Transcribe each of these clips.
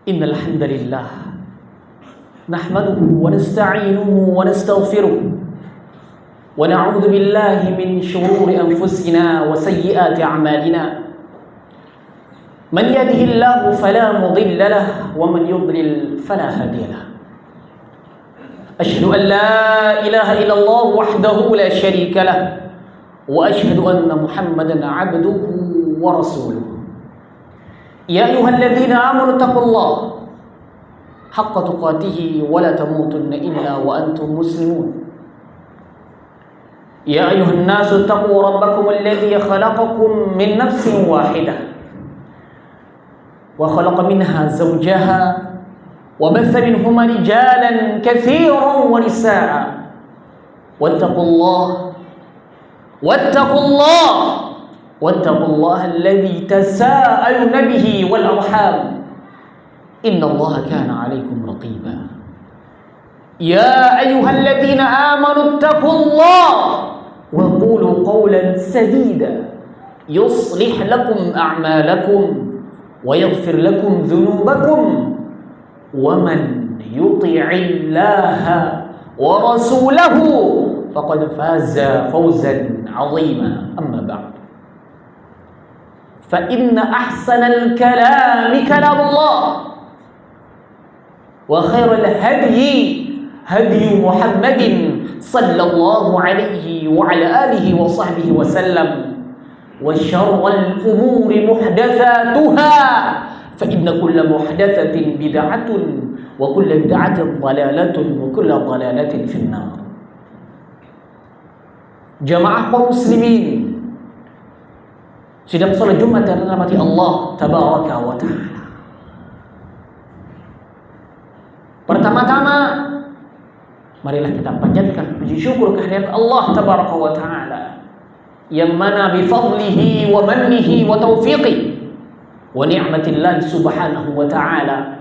Innal hamdalillah nahmaduhu wa nasta'inuhu wa nastaghfiruh wa na'udzu billahi min shururi anfusina wa sayyiati a'malina. Man yahdihillahu fala mudilla lahu wa man yudlil fala hadiya lahu. Asyhadu an la ilaha illallah wahdahu la syarika lahu wa asyhadu anna Muhammadan 'abduhu wa rasuluh. Ya ayyuhalladzina amanu taqullaha haqqa tuqatih wa la tamutunna illa wa antum muslimun. Ya ayyuhan nasu taqu rabbakum alladzi khalaqakum min nafsin wahidah wa khalaqa minha zawjaha wa batha minhuma rijalan katsiran wa nisaa'a wattaqullaha واتقوا الله الذي تساءلون به والأرحام إن الله كان عليكم رقيبا. يا أيها الذين آمنوا اتقوا الله وقولوا قولا سديدا يصلح لكم أعمالكم ويغفر لكم ذنوبكم ومن يطع الله ورسوله فقد فاز فوزا عظيما. أما بعد فإن أحسن الكلام كلام الله وخير الهدي هدي محمد صلى الله عليه وعلى آله وصحبه وسلم وشر الأمور محدثاتها فإن كل محدثة بدعة وكل بدعة ضلالة وكل ضلالة في النار. Jamaah kaum muslimin, sidang salat Jumat yang dirahmati Allah tabaraka wa taala. Pertama-tama marilah kita panjatkan puji syukur kehadirat Allah tabaraka wa taala yang mana bi fadlihi wa mannihi wa taufiqi wa ni'matillah subhanahu wa taala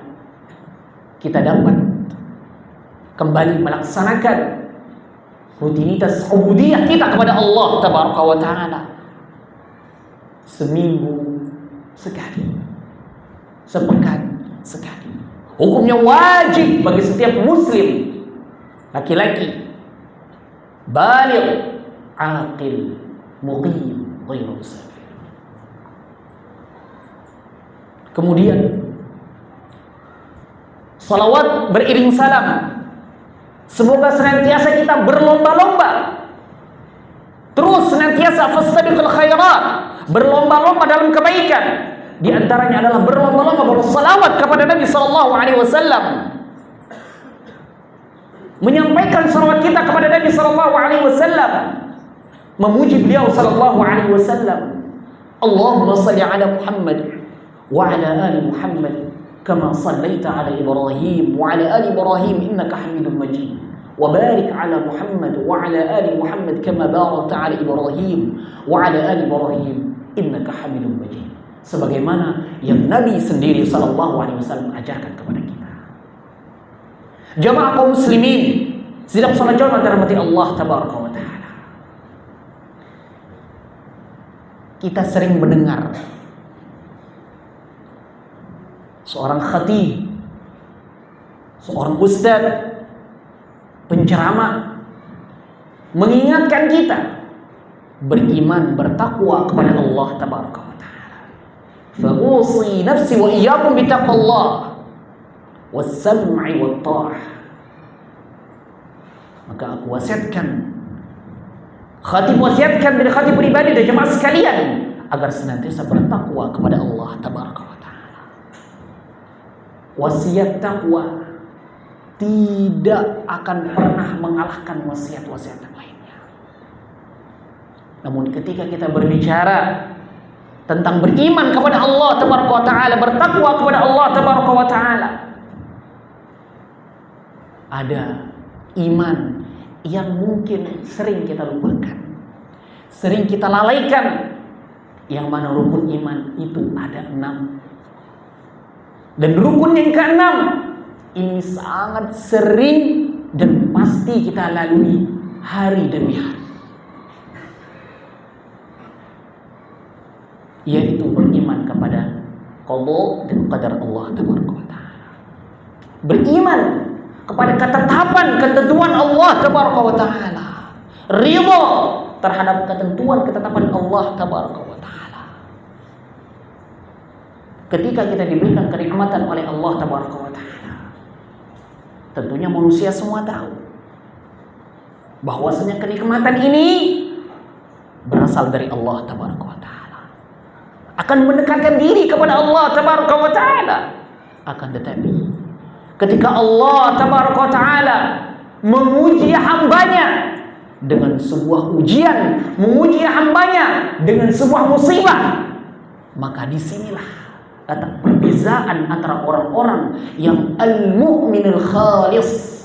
kita dapat kembali melaksanakan rutinitas ubudiyah kita kepada Allah tabaraka wa taala seminggu sekali, sepekan sekali. Hukumnya wajib bagi setiap muslim laki-laki baligh, aqil, muqim, ghairu musafir. Kemudian salawat beriring salam semoga senantiasa kita berlomba-lomba, terus senantiasa fastabiqul khairat, berlomba-lomba dalam kebaikan. Di antaranya adalah berlomba-lomba bersalawat kepada Nabi sallallahu alaihi wasallam, menyampaikan salawat kita kepada Nabi sallallahu alaihi wasallam, memuji beliau sallallahu alaihi wasallam. Allahumma shalli ala Muhammad wa ala ali Muhammad kama shallaita ala Ibrahim wa ala ali Ibrahim innaka Hamidum Majid wa barik ala Muhammad wa ala ali Muhammad kama barakta ala Ibrahim wa ala ali Ibrahim innaka Hamidum Majid, sebagaimana yang Nabi sendiri sallallahu alaihi wasallam ajarkan kepada kita. Jamaah kaum muslimin, sidang salat Jumat dirahmati Allah tabaraka wa taala. Kita sering mendengar seorang khatib, seorang ustaz, penceramah mengingatkan kita beriman, bertakwa kepada Allah tabaraka wa taala. Fa usi nafsi wa iyyakum bittaqwallah was-sam'i wat-tha'ah. Maka aku wasiatkan, khatib wasiatkan dari khatib pribadi dan jemaah sekalian agar senantiasa bertakwa kepada Allah tabaraka wa taala. Wasiat takwa tidak akan pernah mengalahkan wasiat-wasiat yang lainnya. Namun ketika kita berbicara tentang beriman kepada Allah tabaraka wa taala, bertakwa kepada Allah tabaraka wa taala, ada iman yang mungkin sering kita lupakan, sering kita lalaikan. Yang mana rukun iman itu ada 6. Dan rukun yang ke-6 ini sangat sering dan pasti kita lalui hari demi hari, yaitu beriman kepada qada dan qadar Allah tabaraka wa taala. beriman kepada ketetapan ketentuan Allah tabaraka wa taala, ridha terhadap ketentuan ketetapan Allah tabaraka wa taala. Ketika kita diberikan kenikmatan oleh Allah tabaraka wa taala, tentunya manusia semua tahu bahwasanya kenikmatan ini berasal dari Allah tabaraka wa taala, akan mendekatkan diri kepada Allah tabaraka wa taala. Akan tetapi ketika Allah tabaraka wa taala menguji hambanya dengan sebuah ujian, menguji hambanya dengan sebuah musibah, maka disinilah letak perbezaan antara orang-orang yang al-mu'minul khalis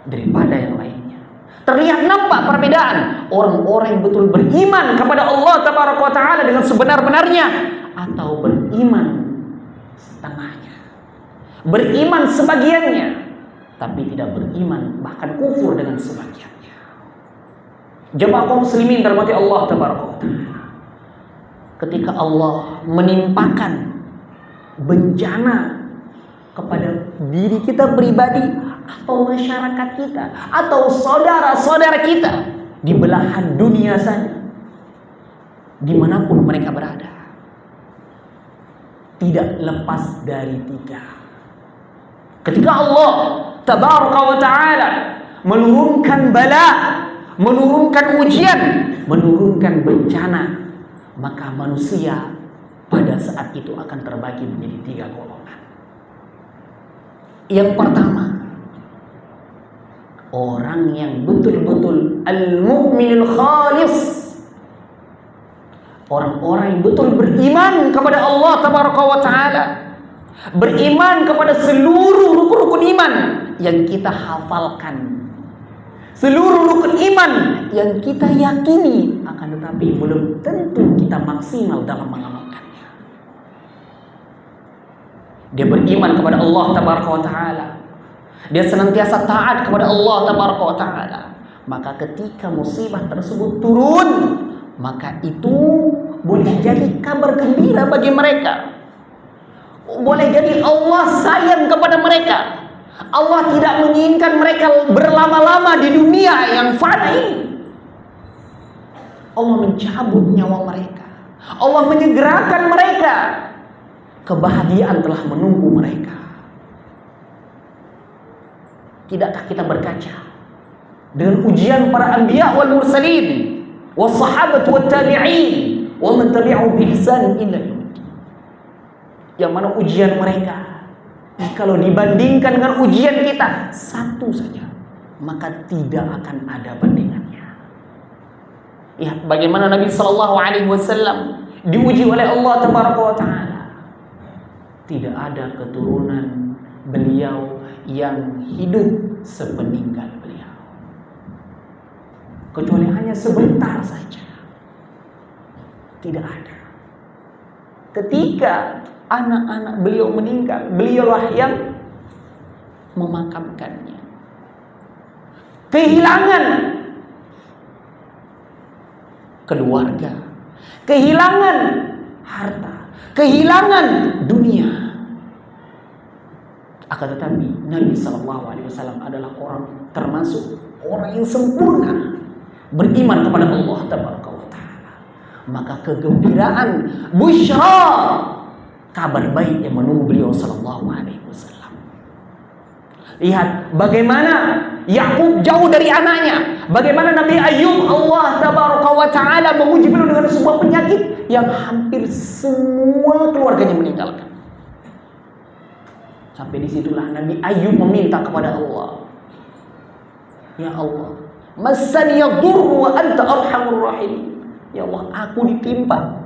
daripada yang lainnya. Terlihat nampak perbedaan orang-orang yang betul beriman kepada Allah tabaraka wa taala dengan sebenar-benarnya, atau beriman setengahnya, beriman sebagiannya, tapi tidak beriman, bahkan kufur dengan sebagiannya. Jemaah kaum muslimin dirahmati Allah tabaraka wa taala, ketika Allah menimpakan bencana kepada diri kita pribadi, atau masyarakat kita, atau saudara-saudara kita di belahan dunia sana, dimanapun mereka berada, tidak lepas dari tiga. Ketika Allah tabaraka wa ta'ala menurunkan bala, menurunkan ujian, menurunkan bencana, maka manusia pada saat itu akan terbagi menjadi tiga golongan. Yang pertama, orang yang betul-betul al-mu'minul khalis, orang-orang yang betul beriman kepada Allah tabaraka wa ta'ala, beriman kepada seluruh rukun-rukun iman yang kita hafalkan, seluruh rukun iman yang kita yakini, akan tetapi belum tentu kita maksimal dalam mengamalkannya. Dia beriman kepada Allah tabaraka wa ta'ala, dia senantiasa taat kepada Allah tabaraka wa ta'ala, maka ketika musibah tersebut turun, maka itu boleh jadi kabar gembira bagi mereka, boleh jadi Allah sayang kepada mereka. Allah tidak menginginkan mereka berlama-lama di dunia yang fana ini. Allah mencabut nyawa mereka, Allah menyegerakan mereka, kebahagiaan telah menunggu mereka. Tidakkah kita berkaca dengan ujian para anbiya wal mursalin, was sahabat wat tabi'in, wa man tabi'ahum bi ihsan ila yaumil, yang mana ujian mereka kalau dibandingkan dengan ujian kita satu saja, maka tidak akan ada bandingannya. Ya, bagaimana Nabi sallallahu alaihi wasallam diuji oleh Allah tabaraka wa taala. Tidak ada keturunan beliau yang hidup sepeninggal beliau, kecuali hanya sebentar saja. Tidak ada. Ketika anak-anak beliau meninggal, beliaulah yang memakamkannya. Kehilangan keluarga, kehilangan harta, kehilangan dunia. Akan tetapi Nabi SAW adalah orang termasuk orang yang sempurna beriman kepada Allah tabaraka wa ta'ala. Maka kegembiraan, busyra, kabar baik yang menunggu beliau sallallahu alaihi wasallam. Lihat bagaimana Yakub jauh dari anaknya, bagaimana Nabi Ayub Allah tabaraka wa ta'ala menguji beliau dengan sebuah penyakit yang hampir semua keluarganya meninggalkan. Sampai disitulah Nabi Ayub meminta kepada Allah, ya Allah, massani yadurru wa anta arhamur rahim. Ya Allah, aku ditimpa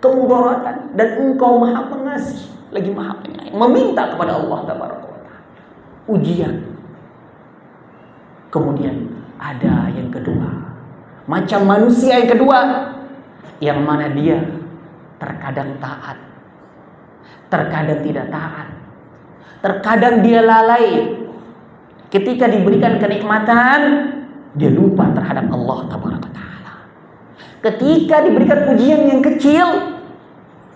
kemudaratan dan Engkau Maha Pengasih lagi Maha Penyayang. Meminta kepada Allah tabaraka wa ta'ala ujian. Kemudian ada yang kedua, macam manusia yang kedua, yang mana dia terkadang taat, terkadang tidak taat, terkadang dia lalai. Ketika diberikan kenikmatan, dia lupa terhadap Allah tabaraka wa ta'ala. Ketika diberikan ujian yang kecil,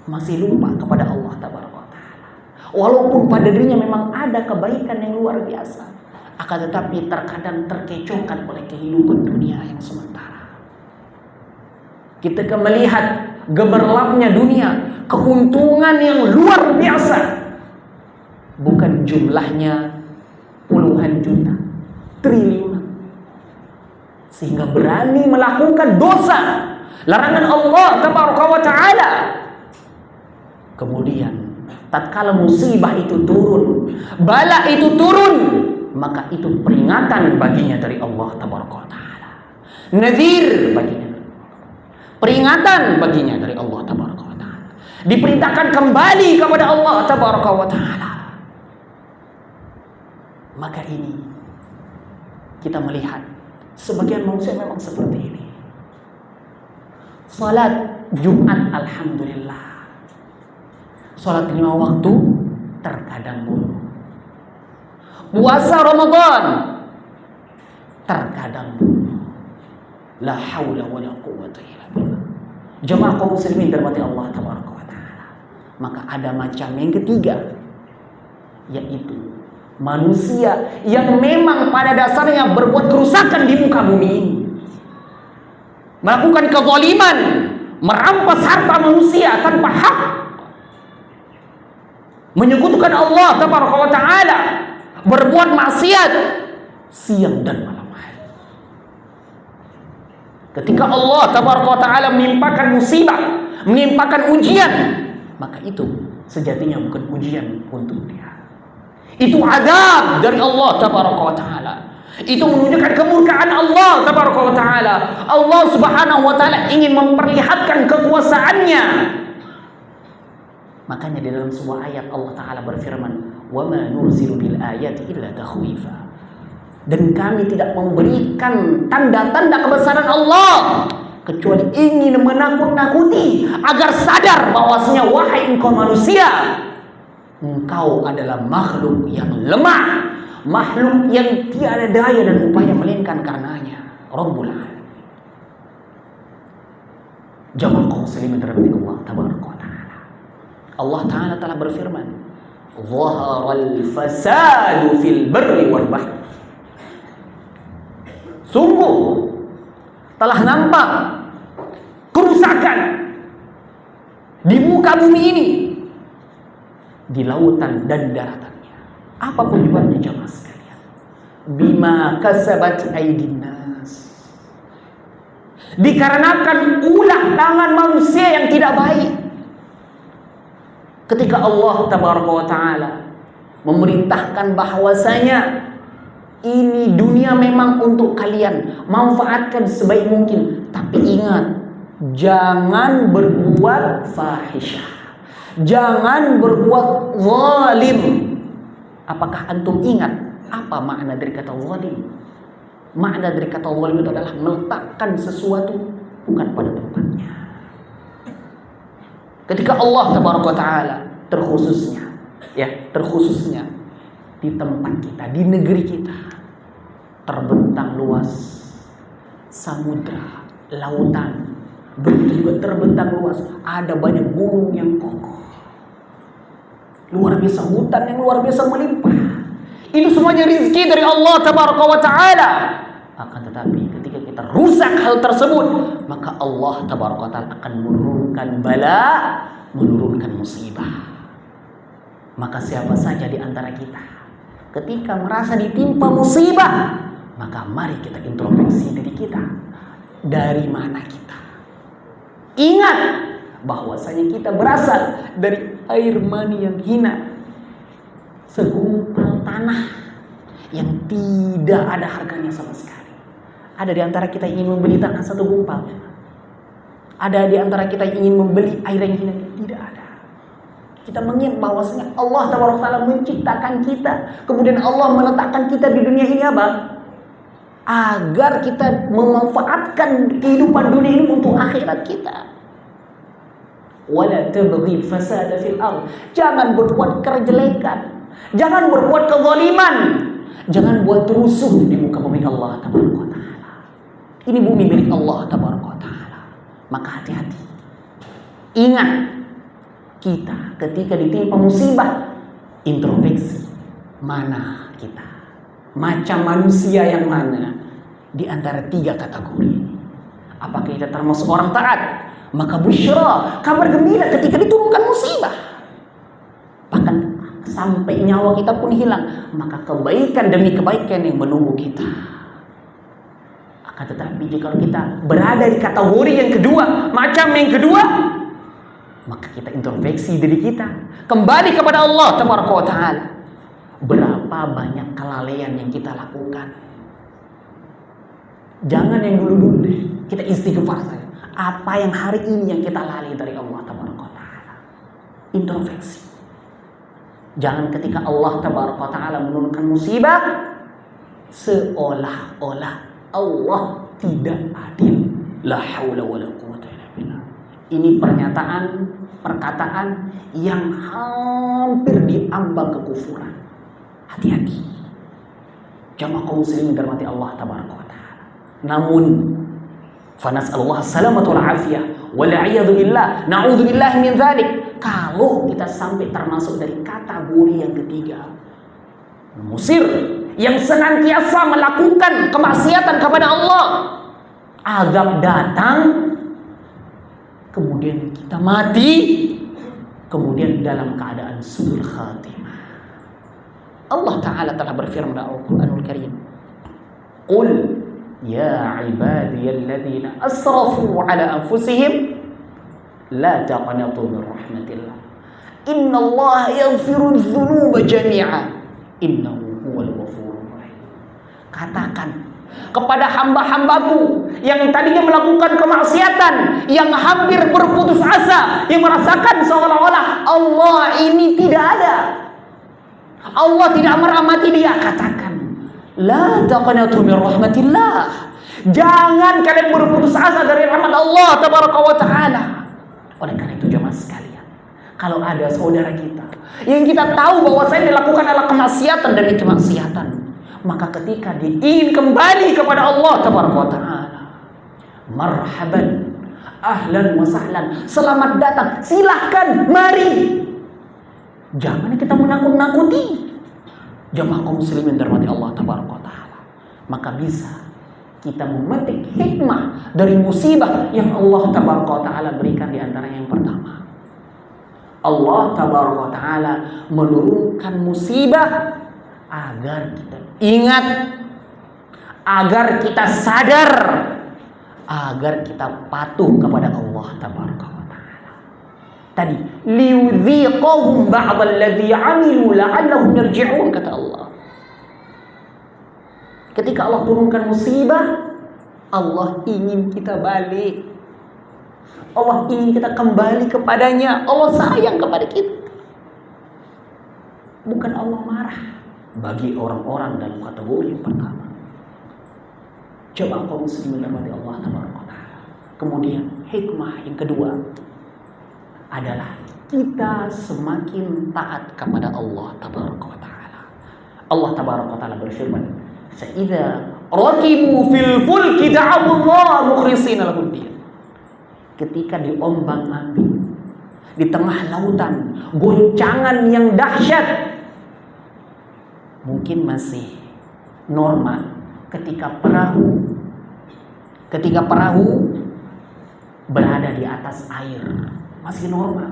masih lupa kepada Allah tabaraka wa ta'ala. Walaupun pada dirinya memang ada kebaikan yang luar biasa, akan tetapi terkadang terkecohkan oleh kehidupan dunia yang sementara. Kita akan melihat gemerlapnya dunia, keuntungan yang luar biasa, bukan jumlahnya puluhan juta, triliunan, sehingga berani melakukan dosa, larangan Allah tabaraka wa ta'ala. Kemudian tatkala musibah itu turun, bala itu turun, maka itu peringatan baginya dari Allah tabaraka wa ta'ala, nadhir baginya, peringatan baginya dari Allah tabaraka wa ta'ala. Diperintahkan kembali kepada Allah tabaraka wa ta'ala. Maka ini kita melihat sebagian manusia memang seperti ini. Salat Jumat alhamdulillah, salat 5 waktu terkadang bolong. Puasa Ramadan terkadang bolong. La haula wala quwwata illa billah. Jemaah kaum muslimin dirahmati Allah tabaraka wa taala. Maka ada macam yang ketiga, yaitu manusia yang memang pada dasarnya berbuat kerusakan di muka bumi ini, melakukan kezaliman, merampas harta manusia tanpa hak, menyekutukan Allah tabaraka wa ta'ala, berbuat maksiat siang dan malam hari. Ketika Allah tabaraka wa ta'ala menimpakan musibah, menimpakan ujian, maka itu sejatinya bukan ujian untuk dia. Itu azab dari Allah tabaraka wa ta'ala. Itu menunjukkan kemurkaan Allah tabaraka wa ta'ala. Allah subhanahu wa ta'ala ingin memperlihatkan kekuasaannya. Makanya di dalam sebuah ayat Allah ta'ala berfirman, wa ma nursilu bil ayati illa takhwifa. Dan kami tidak memberikan tanda-tanda kebesaran Allah kecuali ingin menakut-nakuti agar sadar bahwasanya wahai engkau manusia, engkau adalah makhluk yang lemah, makhluk yang tiada daya dan upaya melainkan karenanya Rabbul Alamin. Jamaah kaum muslimin dirahmati Allah tabaraka wa ta'ala. Allah ta'ala telah berfirman, "Dhaharal fasadu fil barri wal bahr." Sungguh telah nampak kerusakan di muka bumi ini, di lautan dan daratannya. Apa penyebabnya jemaah sekalian? Bima kasabat aydin nas. Dikarenakan ulah tangan manusia yang tidak baik. Ketika Allah tabaraka wa ta'ala memerintahkan bahwasanya ini dunia memang untuk kalian, manfaatkan sebaik mungkin, tapi ingat, jangan berbuat fahisyah, jangan berbuat zalim. Apakah antum ingat apa makna dari kata zalim? Makna dari kata zalim itu adalah meletakkan sesuatu bukan pada tempatnya. Ketika Allah tabaraka wa ta'ala terkhususnya di tempat kita, di negeri kita, terbentang luas samudra, lautan, begitu juga terbentang luas, ada banyak gunung yang kokoh, luar biasa, hutan yang luar biasa melimpah. Itu semuanya rizki dari Allah tabaraka wa ta'ala. Akan tetapi ketika kita rusak hal tersebut, maka Allah tabaraka wa ta'ala akan menurunkan bala, menurunkan musibah. Maka siapa saja di antara kita ketika merasa ditimpa musibah, maka mari kita introspeksi diri kita. Dari mana kita? Ingat bahwasanya kita berasal dari air mani yang hina, segumpal tanah yang tidak ada harganya sama sekali. Ada di antara kita ingin membeli tanah satu gumpal? Ada di antara kita ingin membeli air yang hina? Tidak ada. Kita mengingat bahwasanya Allah Ta'ala menciptakan kita, kemudian Allah meletakkan kita di dunia ini apa? Agar kita memanfaatkan kehidupan dunia ini untuk akhirat kita. Wala tabghi fasada fil ardh. Jangan berbuat kejelekan, jangan berbuat kezaliman, jangan buat rusuh di muka bumi Allah Taala. Ini bumi milik Allah Taala. Maka hati-hati. Ingat, kita ketika ditimpa musibah, introspeksi. Mana kita? Macam manusia yang mana di antara 3 kategori? Apakah kita termasuk orang taat? Maka busyra, kabar gembira ketika diturunkan musibah. Bahkan sampai nyawa kita pun hilang, maka kebaikan demi kebaikan yang menunggu kita. Akan tetapi jika kita berada di kategori yang kedua, macam yang kedua, maka kita introspeksi diri kita, kembali kepada Allah Tabaraka wa Ta'ala. Berapa banyak kelalaian yang kita lakukan? Jangan yang dulu-dulu deh, kita istighfar saja. Apa yang hari ini yang kita lalai dari Allah Tabaraka wa Ta'ala? Introspeksi. Jangan ketika Allah Tabaraka wa Ta'ala menurunkan musibah, seolah-olah Allah tidak adil. La haula wa la quwwata illa billah. Ini perkataan yang hampir diambang kekufuran. Hati-hati. Jamaah kaum muslimin dirahmati Allah Tabaraka wa Ta'ala. Namun fanas'alullah salamatu wal afiyah wal a'yadu billah, na'udzu billahi min dzalik. Kalau kita sampai termasuk dari kategori yang ketiga, musir, yang senantiasa melakukan kemaksiatan kepada Allah, azab datang, kemudian kita mati, kemudian dalam keadaan su'ul khatimah. Allah Ta'ala telah berfirman dalam Al-Quranul Karim, Qul ya ibadiyalladzina asrafu ala anfusihim la taqnatu min rahmatillah innallaha yaghfiru dzunuba jami'a innahu huwal ghafurur rahim. Katakan kepada hamba-hambaku yang tadinya melakukan kemaksiatan, yang hampir berputus asa, yang merasakan seolah-olah Allah ini tidak ada, Allah tidak merahmati dia, katakan la taqnatu min rahmatillah. Jangan kalian berputus asa dari rahmat Allah Tabaraka wa Ta'ala. Oleh karena itu jemaah sekalian, kalau ada saudara kita yang kita tahu bahwa saya dilakukan adalah kemaksiatan demi kemaksiatan, maka ketika dia ingin kembali kepada Allah Tabaraka wa Ta'ala, marhaban, ahlan wa sahlan, selamat datang, silahkan, mari. Jangan kita menakut-nakuti. Jemaah kaum muslimin dirahmati Allah Tabaraka wa Ta'ala, maka bisa kita memetik hikmah dari musibah yang Allah Tabaraka wa Ta'ala berikan. Di antara yang pertama, Allah Tabaraka wa Ta'ala menurunkan musibah agar kita ingat, agar kita sadar, agar kita patuh kepada Allah Tabaraka wa Ta'ala. Tadi liyudhiqahum ba'dalladzi 'amilu la'allahum yarji'un, kata Allah. Ketika Allah turunkan musibah, Allah ingin kita balik. Allah ingin kita kembali kepadanya. Allah sayang kepada kita. Bukan Allah marah bagi orang-orang dalam kategori yang pertama. Coba kaum muslimin dirahmati Allah Tabaraka wa Ta'ala. Kemudian hikmah yang kedua adalah kita semakin taat kepada Allah Tabaraka wa Ta'ala. Allah Tabaraka wa Ta'ala berfirman, "Fa'idza raqibu fil fulki da'u Allah mukhlishina lahud-din." Ketika diombang-ambing di tengah lautan, goncangan yang dahsyat, mungkin masih normal ketika perahu berada di atas air, masih normal.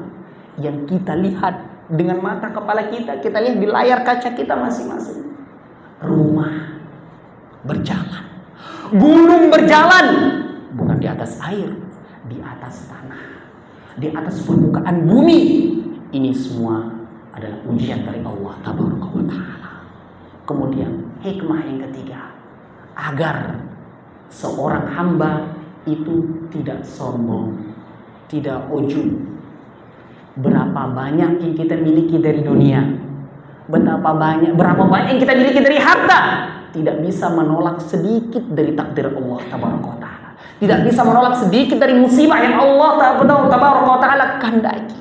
Yang kita lihat dengan mata kepala kita lihat di layar kaca kita masing-masing. Rumah berjalan, gunung berjalan, bukan di atas air, di atas tanah, di atas permukaan bumi. Ini semua adalah ujian dari Allah Tabaraka wa Ta'ala. Kemudian hikmah yang ketiga, agar seorang hamba itu tidak sombong, tidak ujub. Berapa banyak yang kita miliki dari dunia, berapa banyak yang kita miliki dari harta, tidak bisa menolak sedikit dari takdir Allah Tabaraka wa Ta'ala. Tidak bisa menolak sedikit dari musibah yang Allah Tabaraka wa Ta'ala kehendaki.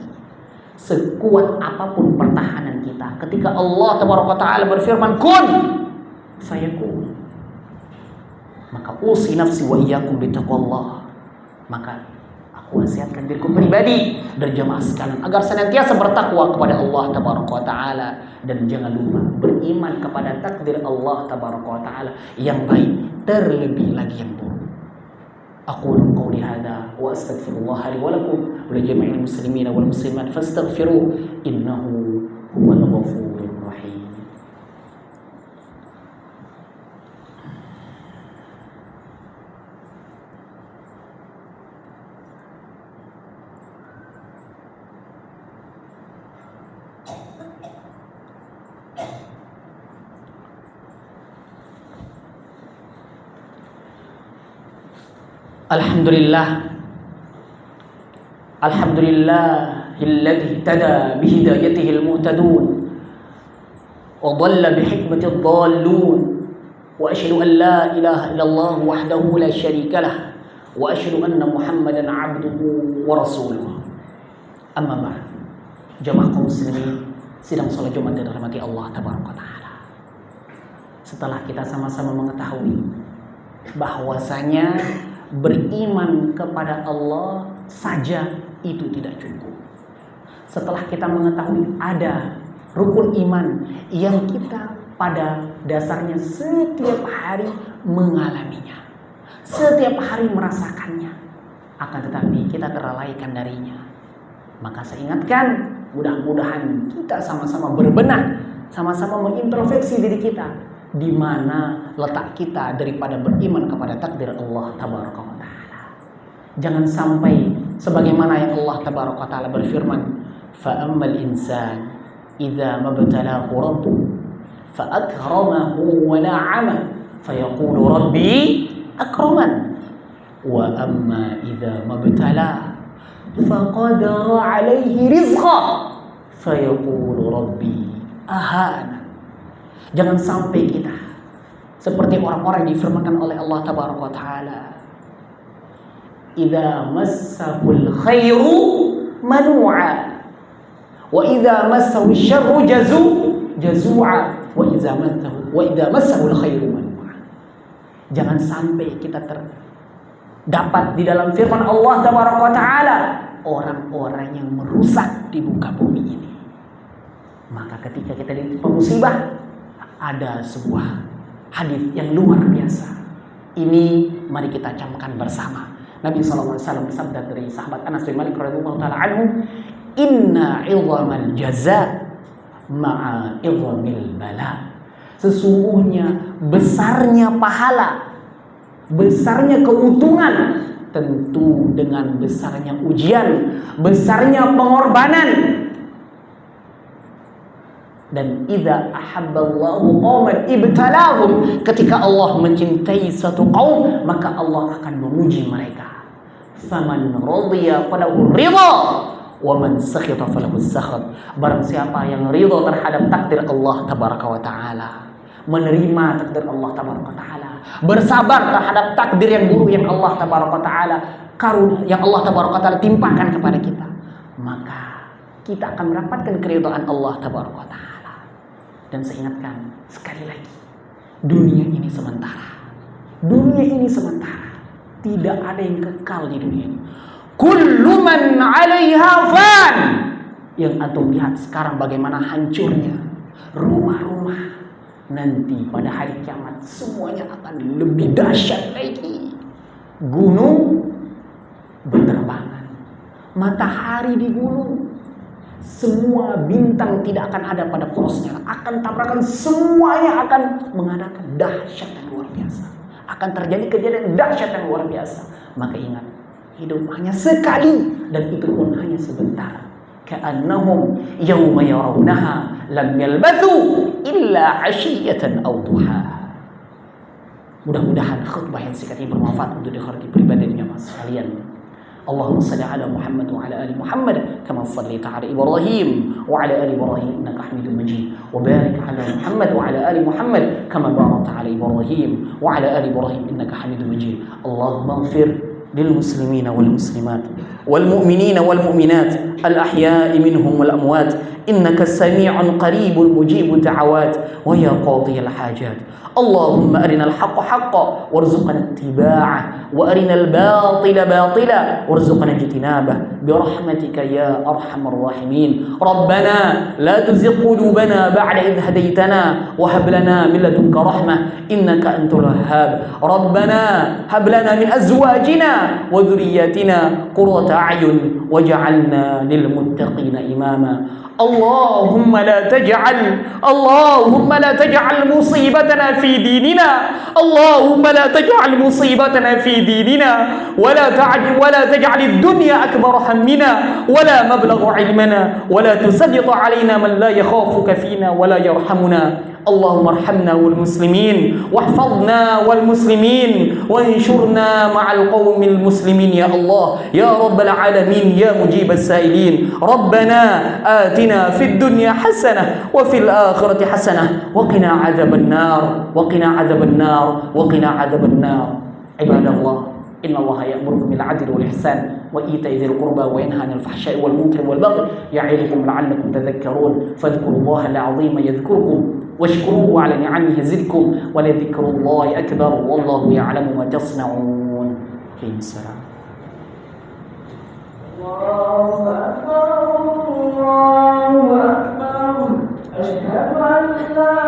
Sekuat apapun pertahanan kita, ketika Allah Tabaraka wa Ta'ala berfirman kun fayakun, maka usi nafsi wa iyyakum bitaqwallah, maka aku wasiatkan diriku pribadi dan jemaah sekalian agar senantiasa bertakwa kepada Allah tabaraka wa taala, dan jangan lupa beriman kepada takdir Allah tabaraka wa taala yang baik terlebih lagi yang buruk. Aqulu qawli hadza wa astaghfirullah li wa lakum wa li jami'il muslimina wal muslimat fastaghfiruh innahu huwal ghafurur rahim. Alhamdulillahilladzi tada bihidayatihil muhtadun wa dhalla bihikmatid dhallun wa asyhadu an la ilaha illallah wahdahu la syarika lah wa asyhadu anna Muhammadan 'abduhu wa rasuluh. Amma ba'd. Jamaah kaum muslimin sidang salat Jumat yang dirahmati Allah tabaraka taala. Setelah kita sama-sama mengetahui bahwasanya beriman kepada Allah saja itu tidak cukup. Setelah kita mengetahui ada rukun iman yang kita pada dasarnya setiap hari mengalaminya, setiap hari merasakannya, akan tetapi kita terlalaikan darinya, maka saya ingatkan, mudah-mudahan kita sama-sama berbenah, sama-sama mengintrospeksi diri kita, di mana letak kita daripada beriman kepada takdir Allah tabaraka wa taala. Jangan sampai sebagaimana yang Allah tabaraka wa taala berfirman, fa ammal insan idza mabtalahu rabbuhu fa akramahu wa na'ama fa yaqulu rabbi akraman wa amma idza mabtalahu fa qadara alayhi rizqa fa yaqulu rabbi ahana. Jangan sampai kita seperti orang-orang yang difirmankan oleh Allah tabaraka wa taala, idza massahul khairu manu'a wa idza massahu syarru jazua wa idza massahul khairu manu'a. Jangan sampai kita terdapat di dalam firman Allah tabaraka wa taala orang-orang yang merusak di muka bumi ini. Maka ketika kita ditimpa musibah, ada sebuah hadis yang luar biasa. Ini mari kita camkan bersama. Nabi SAW bersabda dari sahabat Anas bin Malik radhiyallahu taala anhu, "Inna 'idhamal jaza ma'a 'idhamil bala." Sesungguhnya besarnya pahala, besarnya keuntungan tentu dengan besarnya ujian, besarnya pengorbanan. Dan idza ahabballahu qauman ibtalahum, ketika Allah mencintai satu kaum maka Allah akan menguji mereka. Faman radiya falahu ridha wa man sakhita falahu sakhat. Barang siapa yang ridha terhadap takdir Allah tabaraka wa taala, menerima takdir Allah tabaraka wa taala, bersabar terhadap takdir yang buruk yang Allah tabaraka wa taala karunia yang Allah tabaraka wa taala timpakan kepada kita, maka kita akan mendapatkan keridhaan Allah tabaraka wa taala. Dan saya ingatkan sekali lagi, dunia ini sementara. Dunia ini sementara. Tidak ada yang kekal di dunia ini. Kullu man 'alaiha fan. Yang antum lihat sekarang bagaimana hancurnya rumah-rumah. Nanti pada hari kiamat semuanya akan lebih dahsyat lagi. Gunung berterbangan, matahari digulung. Semua bintang tidak akan ada pada porosnya, akan tabrakan, semuanya akan mengadakan dahsyat yang luar biasa. Akan terjadi kejadian dahsyat yang luar biasa. Maka ingat, hidup hanya sekali dan itu pun hanya sebentar. Ka'annahum yawma yarawnaha lam yalbathu illa 'ashiyatan aw duha. Mudah-mudahan khutbah yang singkat ini bermanfaat untuk diri pribadi dan jamaah sekalian. Allahumma salli ala Muhammad wa ala ali Muhammad kama shallaita ala Ibrahim wa ala ali Ibrahim innaka Hamidum Majid wa barik ala Muhammad wa ala ali Muhammad kama barakta ala Ibrahim wa ala ali Ibrahim innaka Hamidum Majid. Allahumma ighfir lil muslimina wal muslimat wal mu'minina wal mu'minat al ahya'i minhum wal amwat إنك سميع قريب مجيب الدعوات ويا قاضي الحاجات. اللهم أرنا الحق حقا وارزقنا اتباعه وأرنا الباطل باطلا وارزقنا اجتنابه برحمتك يا أرحم الراحمين. ربنا لا تزغ قلوبنا بعد إذ هديتنا وهب لنا من لدنك رحمة إنك أنت الوهاب. ربنا هب لنا من أزواجنا وذرياتنا قرة أعين واجعلنا للمتقين إماما. اللهم لا تجعل مصيبتنا في ديننا. اللهم لا تجعل مصيبتنا في ديننا ولا تجعل الدنيا أكبر همنا ولا مبلغ علمنا ولا تسلط علينا من لا يخافك فينا ولا يرحمنا. اللهم ارحمنا والمسلمين واحفظنا والمسلمين وانشرنا مع القوم المسلمين يا الله يا رب العالمين يا مجيب السائلين. ربنا آتنا في الدنيا حسنة وفي الآخرة حسنة وقنا عذاب النار وقنا عذاب النار وقنا عذاب النار. عباد الله إن الله يأمركم بالعدل والإحسان وإيتاء ذي القربى وينهى عن الفحشاء والمنكر والبغي يعظكم لعلكم تذكرون. فاذكروا الله العظيم يذكركم واشكروه على نعمه يزدكم ولذكر الله أكبر والله يعلم ما تصنعون. السلام. الله أكبر الله أكبر أشهد أن لا